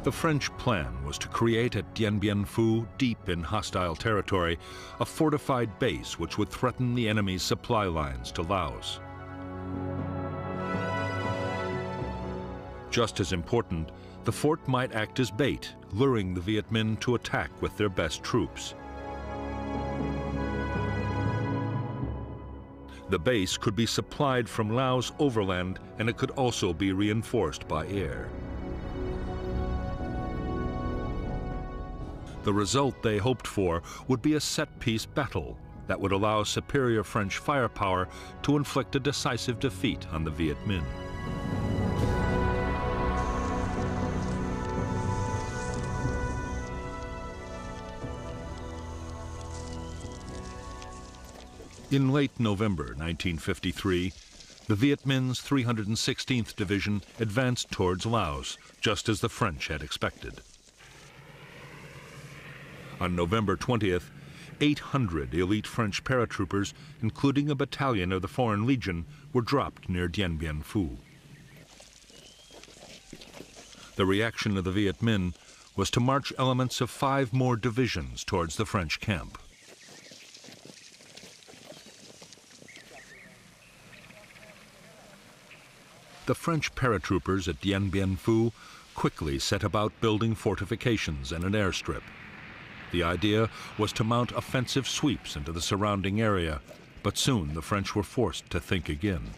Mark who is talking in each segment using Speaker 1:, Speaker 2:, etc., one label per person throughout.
Speaker 1: The French plan was to create at Dien Bien Phu, deep in hostile territory, a fortified base which would threaten the enemy's supply lines to Laos. Just as important, the fort might act as bait, luring the Viet Minh to attack with their best troops. The base could be supplied from Laos overland, and it could also be reinforced by air. The result they hoped for would be a set-piece battle that would allow superior French firepower to inflict a decisive defeat on the Viet Minh. In late November 1953, the Viet Minh's 316th Division advanced towards Laos, just as the French had expected. On November 20th, 800 elite French paratroopers, including a battalion of the Foreign Legion, were dropped near Dien Bien Phu. The reaction of the Viet Minh was to march elements of 5 more divisions towards the French camp. The French paratroopers at Dien Bien Phu quickly set about building fortifications and an airstrip. The idea was to mount offensive sweeps into the surrounding area, but soon the French were forced to think again.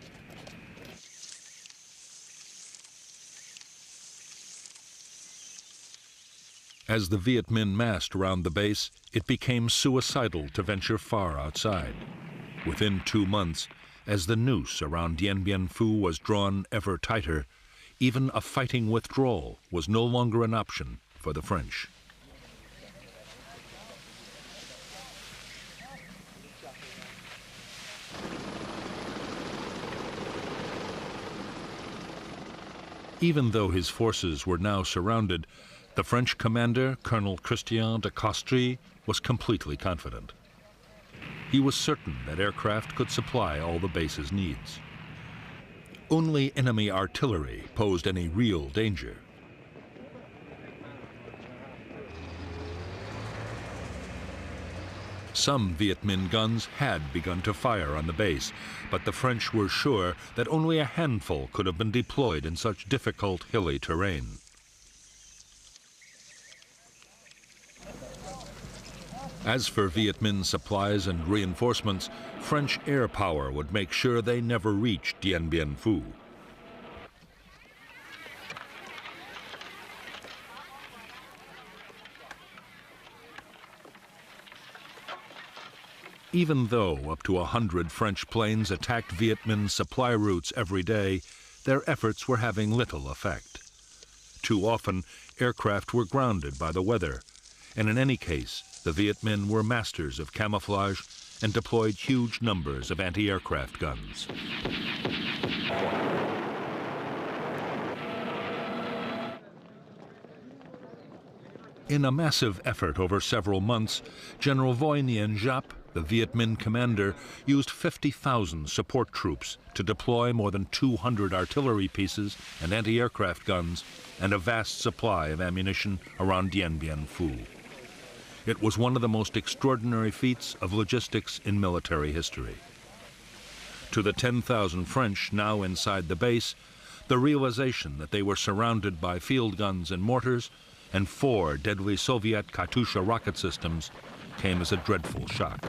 Speaker 1: As the Viet Minh massed around the base, it became suicidal to venture far outside. Within 2 months, as the noose around Dien Bien Phu was drawn ever tighter, even a fighting withdrawal was no longer an option for the French. Even though his forces were now surrounded, the French commander, Colonel Christian de Castries, was completely confident. He was certain that aircraft could supply all the base's needs. Only enemy artillery posed any real danger. Some Viet Minh guns had begun to fire on the base, but the French were sure that only a handful could have been deployed in such difficult hilly terrain. As for Viet Minh supplies and reinforcements, French air power would make sure they never reached Dien Bien Phu. Even though up to 100 French planes attacked Viet Minh supply routes every day, their efforts were having little effect. Too often, aircraft were grounded by the weather, and in any case, the Viet Minh were masters of camouflage and deployed huge numbers of anti-aircraft guns. In a massive effort over several months, General Voi Nguyen Giap, the Viet Minh commander, used 50,000 support troops to deploy more than 200 artillery pieces and anti-aircraft guns and a vast supply of ammunition around Dien Bien Phu. It was one of the most extraordinary feats of logistics in military history. To the 10,000 French now inside the base, the realization that they were surrounded by field guns and mortars and 4 deadly Soviet Katyusha rocket systems came as a dreadful shock.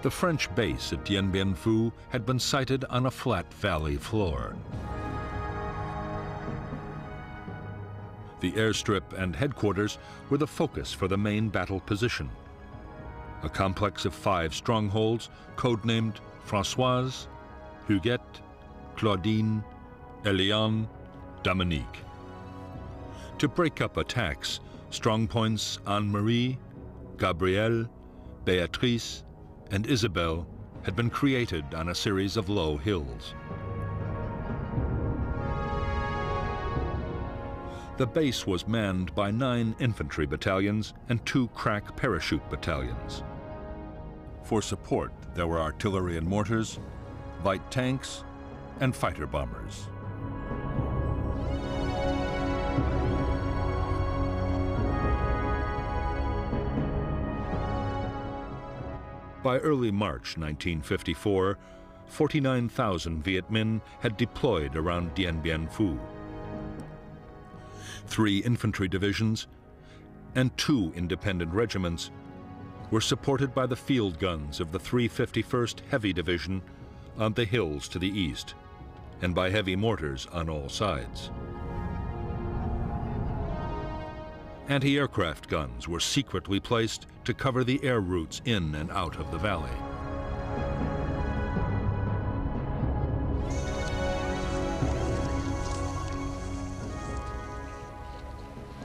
Speaker 1: The French base at Dien Bien Phu had been sited on a flat valley floor. The airstrip and headquarters were the focus for the main battle position. A complex of 5 strongholds, codenamed Françoise, Huguette, Claudine, Eliane, Dominique. To break up attacks, strongpoints Anne-Marie, Gabrielle, Béatrice, and Isabelle had been created on a series of low hills. The base was manned by 9 infantry battalions and 2 crack parachute battalions. For support, there were artillery and mortars, light tanks, and fighter bombers. By early March 1954, 49,000 Viet Minh had deployed around Dien Bien Phu. 3 infantry divisions and 2 independent regiments were supported by the field guns of the 351st Heavy Division on the hills to the east, and by heavy mortars on all sides. Anti-aircraft guns were secretly placed to cover the air routes in and out of the valley.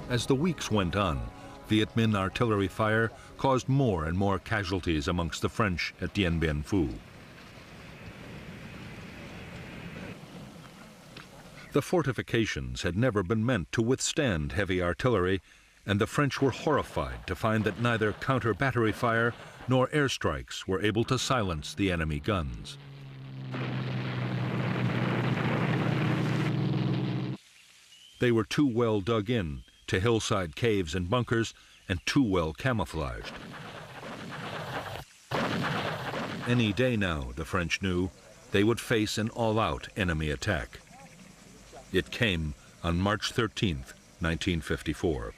Speaker 1: As the weeks went on, Viet Minh artillery fire caused more and more casualties amongst the French at Dien Bien Phu. The fortifications had never been meant to withstand heavy artillery, and the French were horrified to find that neither counter-battery fire nor airstrikes were able to silence the enemy guns. They were too well dug in to hillside caves and bunkers, and too well camouflaged. Any day now, the French knew, they would face an all-out enemy attack. It came on March 13th, 1954.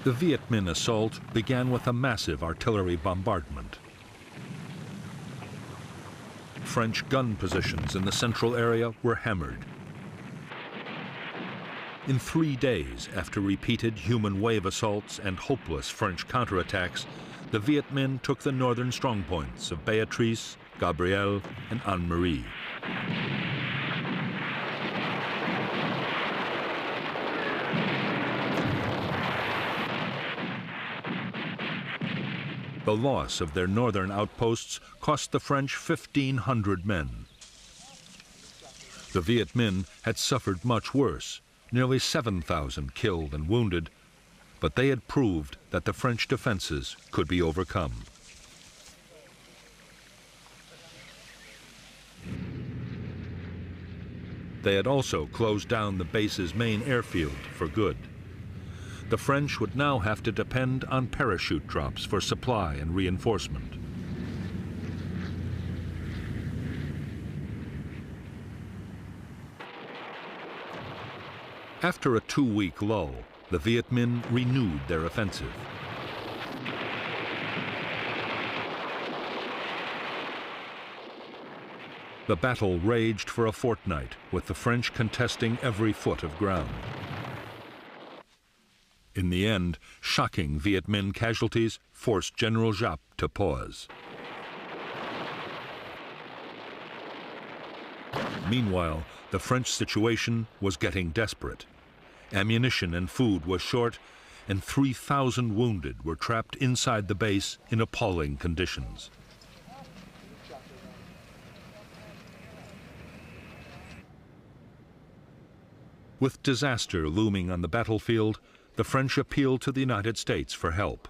Speaker 1: The Viet Minh assault began with a massive artillery bombardment. French gun positions in the central area were hammered. In 3 days, after repeated human wave assaults and hopeless French counterattacks, the Viet Minh took the northern strongpoints of Beatrice, Gabrielle, and Anne-Marie. The loss of their northern outposts cost the French 1,500 men. The Viet Minh had suffered much worse, nearly 7,000 killed and wounded, but they had proved that the French defenses could be overcome. They had also closed down the base's main airfield for good. The French would now have to depend on parachute drops for supply and reinforcement. After a 2-week lull, the Viet Minh renewed their offensive. The battle raged for a fortnight, with the French contesting every foot of ground. In the end, shocking Viet Minh casualties forced General Giap to pause. Meanwhile, the French situation was getting desperate. Ammunition and food was short, and 3,000 wounded were trapped inside the base in appalling conditions. With disaster looming on the battlefield, the French appealed to the United States for help.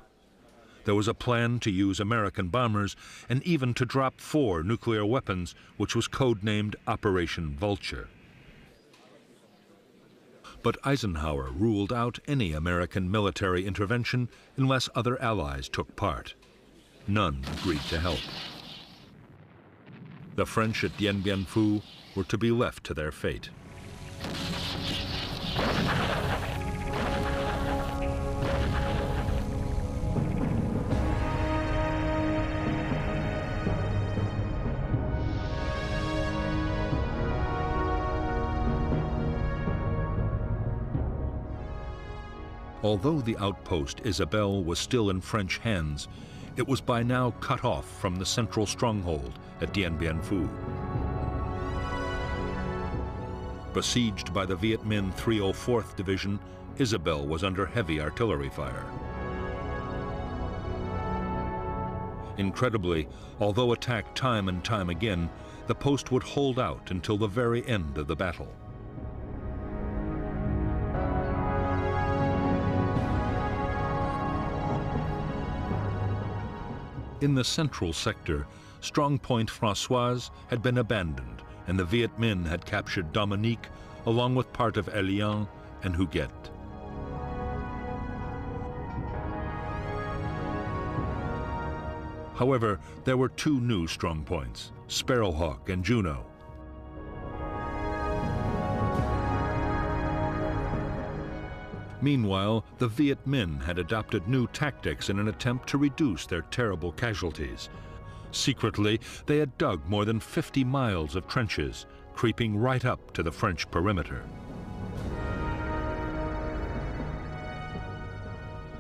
Speaker 1: There was a plan to use American bombers and even to drop 4 nuclear weapons, which was codenamed Operation Vulture. But Eisenhower ruled out any American military intervention unless other allies took part. None agreed to help. The French at Dien Bien Phu were to be left to their fate. Although the outpost Isabelle was still in French hands, it was by now cut off from the central stronghold at Dien Bien Phu. Besieged by the Viet Minh 304th Division, Isabelle was under heavy artillery fire. Incredibly, although attacked time and time again, the post would hold out until the very end of the battle. In the central sector, strongpoint Françoise had been abandoned, and the Viet Minh had captured Dominique along with part of Elian and Huguette. However, there were two new strongpoints, Sparrowhawk and Juno. Meanwhile, the Viet Minh had adopted new tactics in an attempt to reduce their terrible casualties. Secretly, they had dug more than 50 miles of trenches, creeping right up to the French perimeter.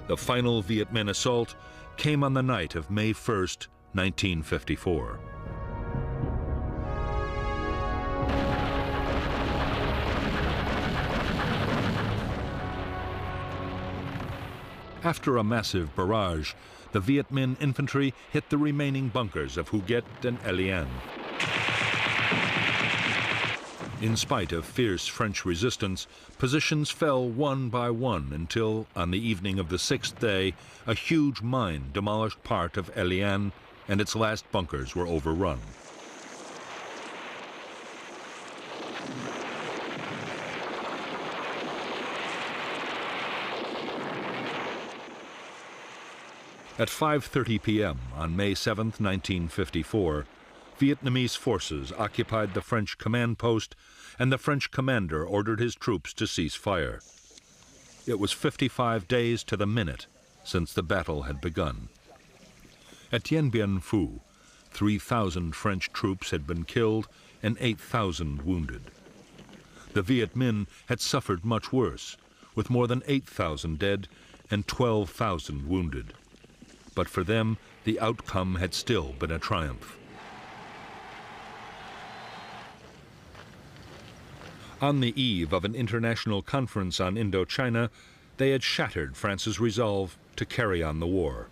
Speaker 1: The final Viet Minh assault came on the night of May 1st, 1954. After a massive barrage, the Viet Minh infantry hit the remaining bunkers of Huguette and Elian. In spite of fierce French resistance, positions fell one by one until, on the evening of the sixth day, a huge mine demolished part of Elian and its last bunkers were overrun. At 5:30 p.m. on May 7, 1954, Vietnamese forces occupied the French command post, and the French commander ordered his troops to cease fire. It was 55 days to the minute since the battle had begun. At Dien Bien Phu, 3,000 French troops had been killed and 8,000 wounded. The Viet Minh had suffered much worse, with more than 8,000 dead and 12,000 wounded. But for them, the outcome had still been a triumph. On the eve of an international conference on Indochina, they had shattered France's resolve to carry on the war.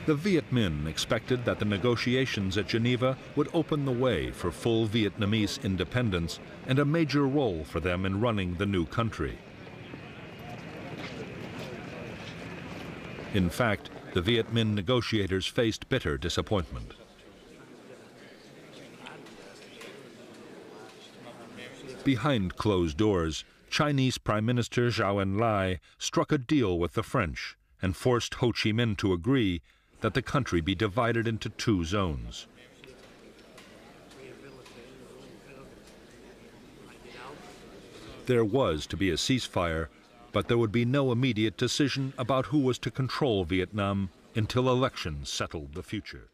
Speaker 1: The Viet Minh expected that the negotiations at Geneva would open the way for full Vietnamese independence and a major role for them in running the new country. In fact, the Viet Minh negotiators faced bitter disappointment. Behind closed doors, Chinese Prime Minister Zhou Enlai struck a deal with the French and forced Ho Chi Minh to agree that the country be divided into two zones. There was to be a ceasefire, but there would be no immediate decision about who was to control Vietnam until elections settled the future.